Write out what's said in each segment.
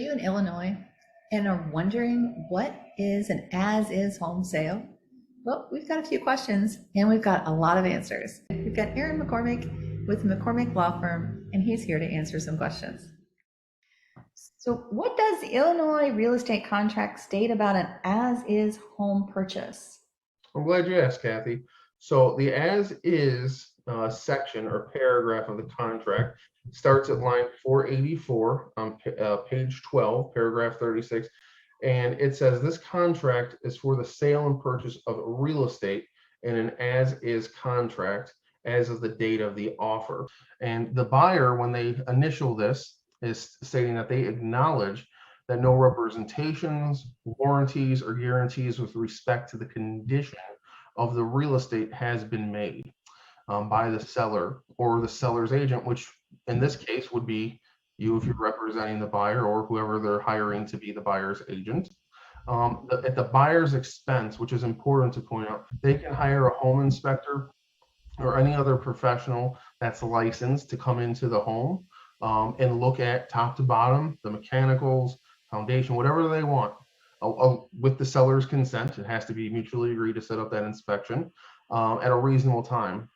you in Illinois and are wondering what is an as-is home sale? Well, we've got a few questions and we've got a lot of answers. We've got Aaron McCormick with the McCormick Law Firm, and he's here to answer some questions. So what does the Illinois real estate contract state about an as-is home purchase? I'm glad you asked, Cathy. So the as-is section or paragraph of the contract starts at line 484 on page 12, paragraph 36. And it says this contract is for the sale and purchase of real estate in an as-is contract as of the date of the offer. And the buyer, when they initial this, is stating that they acknowledge that no representations, warranties, or guarantees with respect to the condition of the real estate has been made by the seller or the seller's agent, which in this case would be you if you're representing the buyer or whoever they're hiring to be the buyer's agent. At the buyer's expense, which is important to point out, they can hire a home inspector or any other professional that's licensed to come into the home and look at top to bottom, the mechanicals, foundation, whatever they want. With the seller's consent, it has to be mutually agreed to set up that inspection at a reasonable time.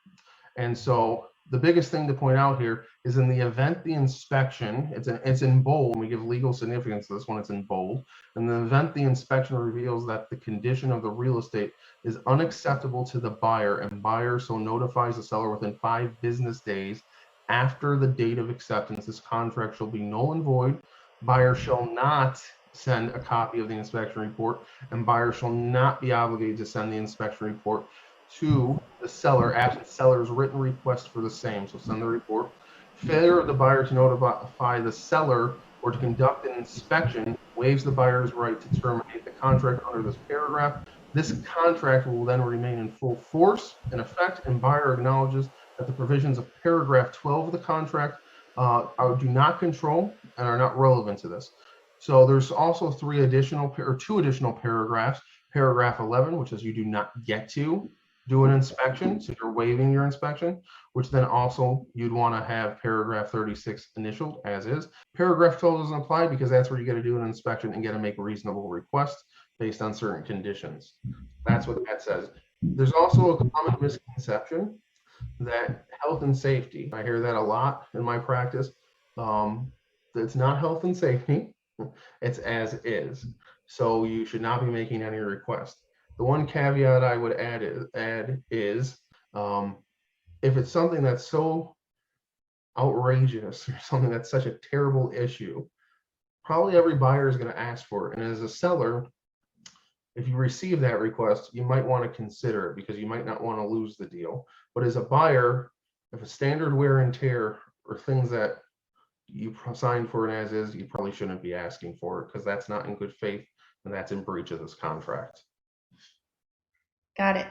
And so the biggest thing to point out here is in the event the inspection, it's in bold, we give legal significance to this one, it's in bold. In the event the inspection reveals that the condition of the real estate is unacceptable to the buyer and buyer so notifies the seller within 5 business days after the date of acceptance, this contract shall be null and void. Buyer shall not send a copy of the inspection report, and buyer shall not be obligated to send the inspection report to the seller absent seller's written request for the same. So send the report. Failure of the buyer to notify the seller or to conduct an inspection waives the buyer's right to terminate the contract under this paragraph. This contract will then remain in full force and effect, and buyer acknowledges that the provisions of paragraph 12 of the contract do not control and are not relevant to this. So there's also 2 additional paragraphs. Paragraph 11, which is you do not get to do an inspection, so you're waiving your inspection, which then also you'd want to have paragraph 36 initialed as is. Paragraph 12 doesn't apply because that's where you get to do an inspection and get to make a reasonable request based on certain conditions. That's what that says. There's also a common misconception that health and safety, I hear that a lot in my practice. It's not health and safety, it's as is. So you should not be making any request. The one caveat I would add is if it's something that's so outrageous or something that's such a terrible issue, probably every buyer is going to ask for it. And as a seller, if you receive that request, you might want to consider it because you might not want to lose the deal. But as a buyer, if a standard wear and tear or things that you signed for an as is, you probably shouldn't be asking for it because that's not in good faith and that's in breach of this contract. Got it.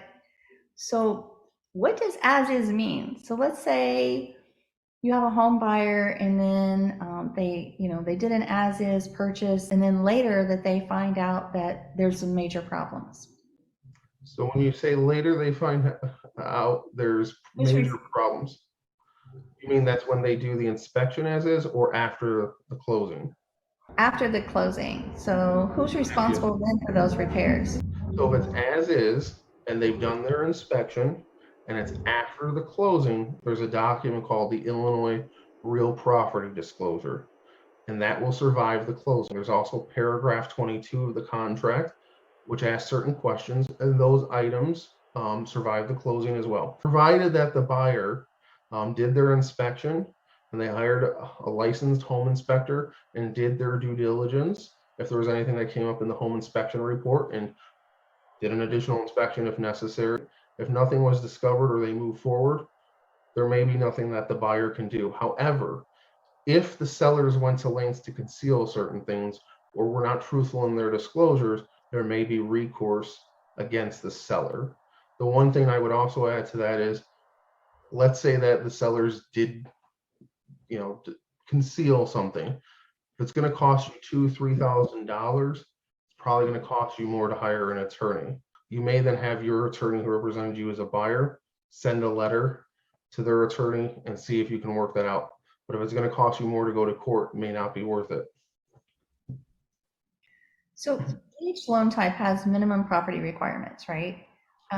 So what does as is mean? So let's say you have a home buyer and then they did an as is purchase and then later that they find out that there's some major problems. So when you say later they find out there's major problems, you mean that's when they do the inspection as is or after the closing? After the closing. So who's responsible then for those repairs? So if it's as is and they've done their inspection and it's after the closing, there's a document called the Illinois Real Property Disclosure, and that will survive the closing. There's also paragraph 22 of the contract, which asks certain questions, and those items survive the closing as well, provided that the buyer did their inspection and they hired a licensed home inspector and did their due diligence. If there was anything that came up in the home inspection report and did an additional inspection if necessary. If nothing was discovered or they move forward, there may be nothing that the buyer can do. However, if the sellers went to lengths to conceal certain things or were not truthful in their disclosures, there may be recourse against the seller. The one thing I would also add to that is, let's say that the sellers did, conceal something. If it's going to cost you $2,000-$3,000, it's probably going to cost you more to hire an attorney. You may then have your attorney who represented you as a buyer send a letter to their attorney and see if you can work that out. But if it's going to cost you more to go to court, it may not be worth it. So each loan type has minimum property requirements, right?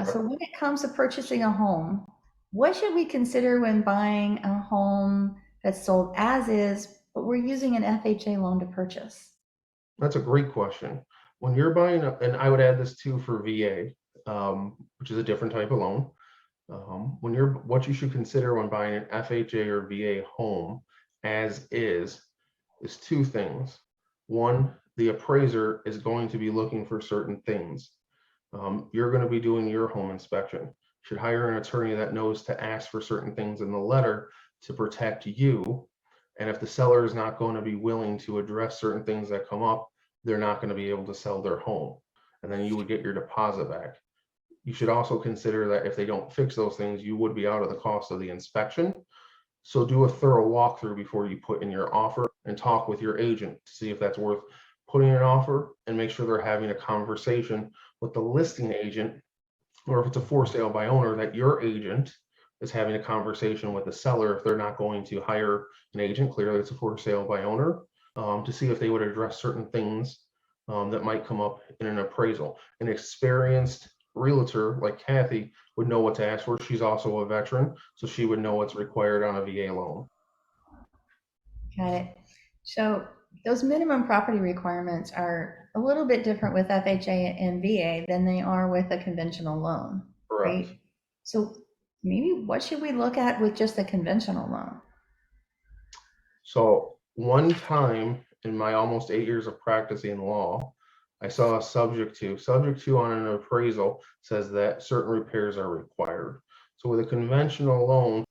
So when it comes to purchasing a home, what should we consider when buying a home that's sold as is, but we're using an FHA loan to purchase? That's a great question. When you're buying, and I would add this too for VA, which is a different type of loan. What you should consider when buying an FHA or VA home as is two things. One, the appraiser is going to be looking for certain things. You're going to be doing your home inspection. You should hire an attorney that knows to ask for certain things in the letter to protect you. And if the seller is not going to be willing to address certain things that come up, they're not going to be able to sell their home. And then you would get your deposit back. You should also consider that if they don't fix those things, you would be out of the cost of the inspection. So do a thorough walkthrough before you put in your offer and talk with your agent to see if that's worth putting an offer, and make sure they're having a conversation with the listing agent, or if it's a for sale by owner, that your agent is having a conversation with the seller if they're not going to hire an agent. Clearly it's a for sale by owner, to see if they would address certain things that might come up in an appraisal. An experienced realtor like Cathy would know what to ask for. She's also a veteran, so she would know what's required on a VA loan. Got it. So those minimum property requirements are a little bit different with FHA and VA than they are with a conventional loan, Correct. right? So maybe what should we look at with just a conventional loan? So one time in my almost 8 years of practicing law, I saw a subject to on an appraisal says that certain repairs are required. So with a conventional loan,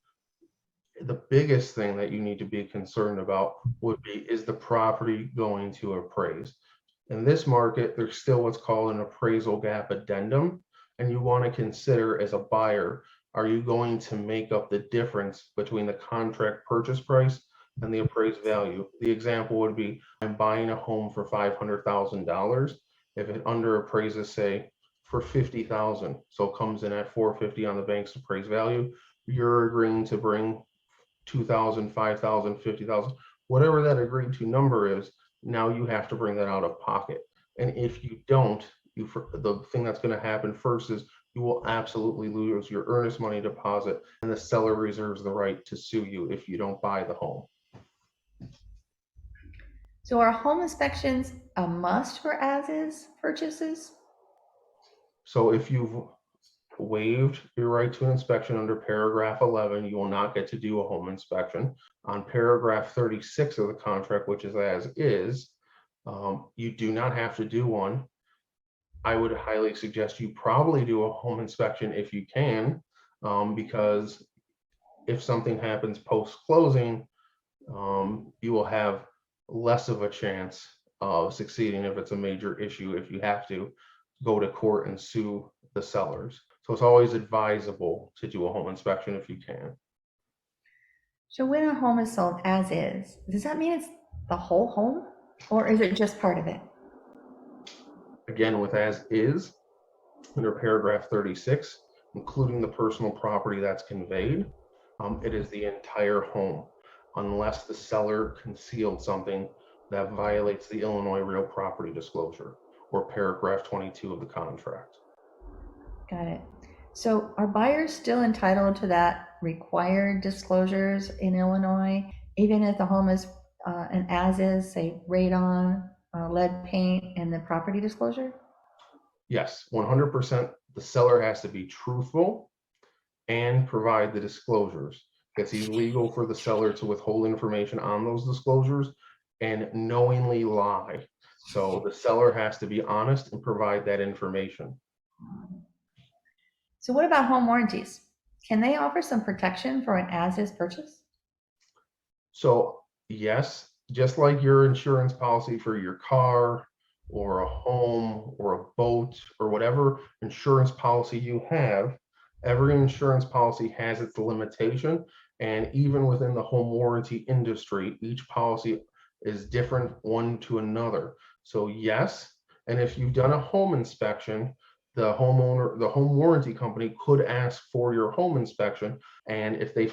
the biggest thing that you need to be concerned about would be, is the property going to appraise? In this market, there's still what's called an appraisal gap addendum, and you want to consider as a buyer, are you going to make up the difference between the contract purchase price and the appraised value? The example would be, I'm buying a home for $500,000. If it under appraises, say, for 50,000, so it comes in at 450 on the bank's appraised value, you're agreeing to bring 2,000, 5,000, 50,000, whatever that agreed to number is. Now you have to bring that out of pocket. And if you don't, the thing that's going to happen first is you will absolutely lose your earnest money deposit, and the seller reserves the right to sue you if you don't buy the home. So are home inspections a must for as-is purchases? So if you've waived your right to an inspection under paragraph 11, you will not get to do a home inspection. On paragraph 36 of the contract, which is as is, you do not have to do one. I would highly suggest you probably do a home inspection if you can, because if something happens post closing, you will have less of a chance of succeeding if it's a major issue, if you have to go to court and sue the sellers. So it's always advisable to do a home inspection if you can. So when a home is sold as is, does that mean it's the whole home, or is it just part of it? Again, with as is, under paragraph 36, including the personal property that's conveyed, it is the entire home, unless the seller concealed something that violates the Illinois real property disclosure, or paragraph 22 of the contract. Got it. So are buyers still entitled to that required disclosures in Illinois, even if the home is an as-is, say radon, lead paint, and the property disclosure? Yes, 100%. The seller has to be truthful and provide the disclosures. It's illegal for the seller to withhold information on those disclosures and knowingly lie. So the seller has to be honest and provide that information. So what about home warranties? Can they offer some protection for an as-is purchase? So yes, just like your insurance policy for your car or a home or a boat or whatever insurance policy you have, every insurance policy has its limitation. And even within the home warranty industry, each policy is different one to another. So yes, and if you've done a home inspection, the home warranty company could ask for your home inspection. And if they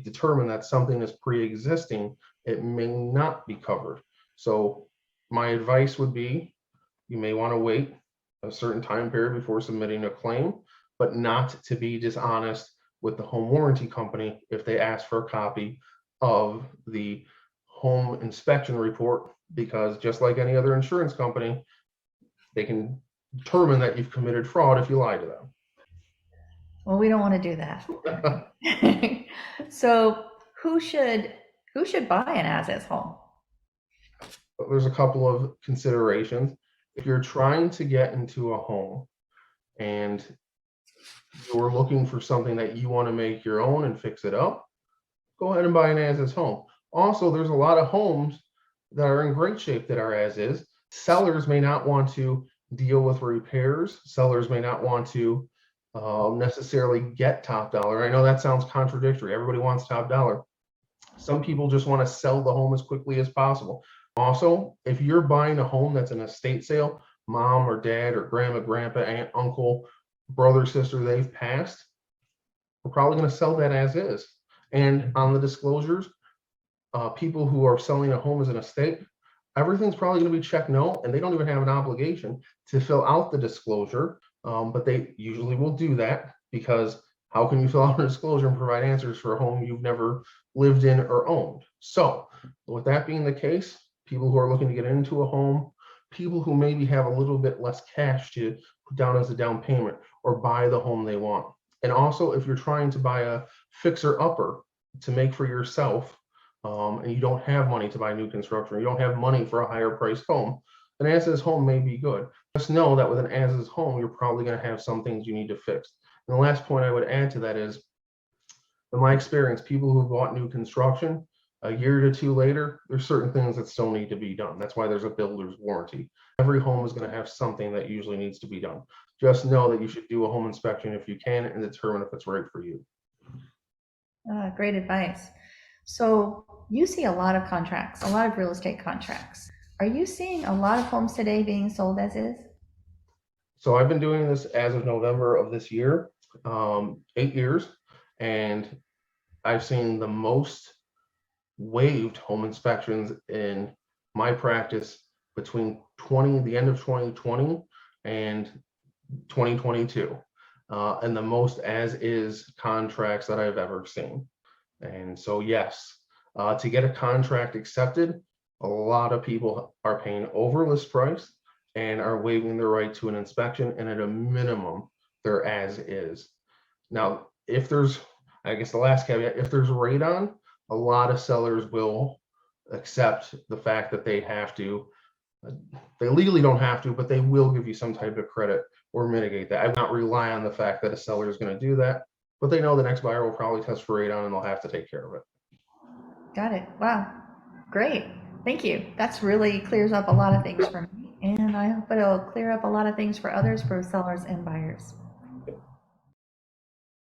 determine that something is pre-existing, it may not be covered. So my advice would be, You may want to wait a certain time period before submitting a claim, but not to be dishonest with the home warranty company if they ask for a copy of the home inspection report, because just like any other insurance company, they can determine that you've committed fraud if you lie to them. Well, we don't want to do that. So who should buy an as-is home? There's a couple of considerations. If you're trying to get into a home and you're looking for something that you want to make your own and fix it up, go ahead and buy an as-is home. Also, there's a lot of homes that are in great shape that are as-is. Sellers may not want to deal with repairs. Sellers may not want to necessarily get top dollar. I know that sounds contradictory. Everybody wants top dollar. Some people just want to sell the home as quickly as possible. Also, if you're buying a home that's an estate sale, mom or dad or grandma, grandpa, aunt, uncle, brother, sister, they've passed, we're probably going to sell that as is. And on the disclosures, people who are selling a home as an estate, everything's probably going to be checked no, and they don't even have an obligation to fill out the disclosure, but they usually will do that, because how can you fill out a disclosure and provide answers for a home you've never lived in or owned? So with that being the case, people who are looking to get into a home, people who maybe have a little bit less cash to put down as a down payment or buy the home they want. And also, if you're trying to buy a fixer-upper to make for yourself, and you don't have money to buy new construction, or you don't have money for a higher priced home, an as-is home may be good. Just know that with an as-is home, you're probably going to have some things you need to fix. And the last point I would add to that is, in my experience, people who bought new construction, a year to two later, there's certain things that still need to be done. That's why there's a builder's warranty. Every home is going to have something that usually needs to be done. Just know that you should do a home inspection if you can and determine if it's right for you. Great advice. So you see a lot of contracts, a lot of real estate contracts. Are you seeing a lot of homes today being sold as is? So I've been doing this as of November of this year, 8 years, and I've seen the most waived home inspections in my practice between the end of 2020 and 2022, and the most as is contracts that I've ever seen. And so, yes, to get a contract accepted, a lot of people are paying over list price and are waiving their right to an inspection, and at a minimum, they're as is. Now, if there's, I guess the last caveat, if there's radon, a lot of sellers will accept the fact that they have to, they legally don't have to, but they will give you some type of credit or mitigate that. I would not rely on the fact that a seller is going to do that, but they know the next buyer will probably test for radon and they'll have to take care of it. Got it. Wow. Great. Thank you. That's really clears up a lot of things for me, and I hope it'll clear up a lot of things for others, for sellers and buyers.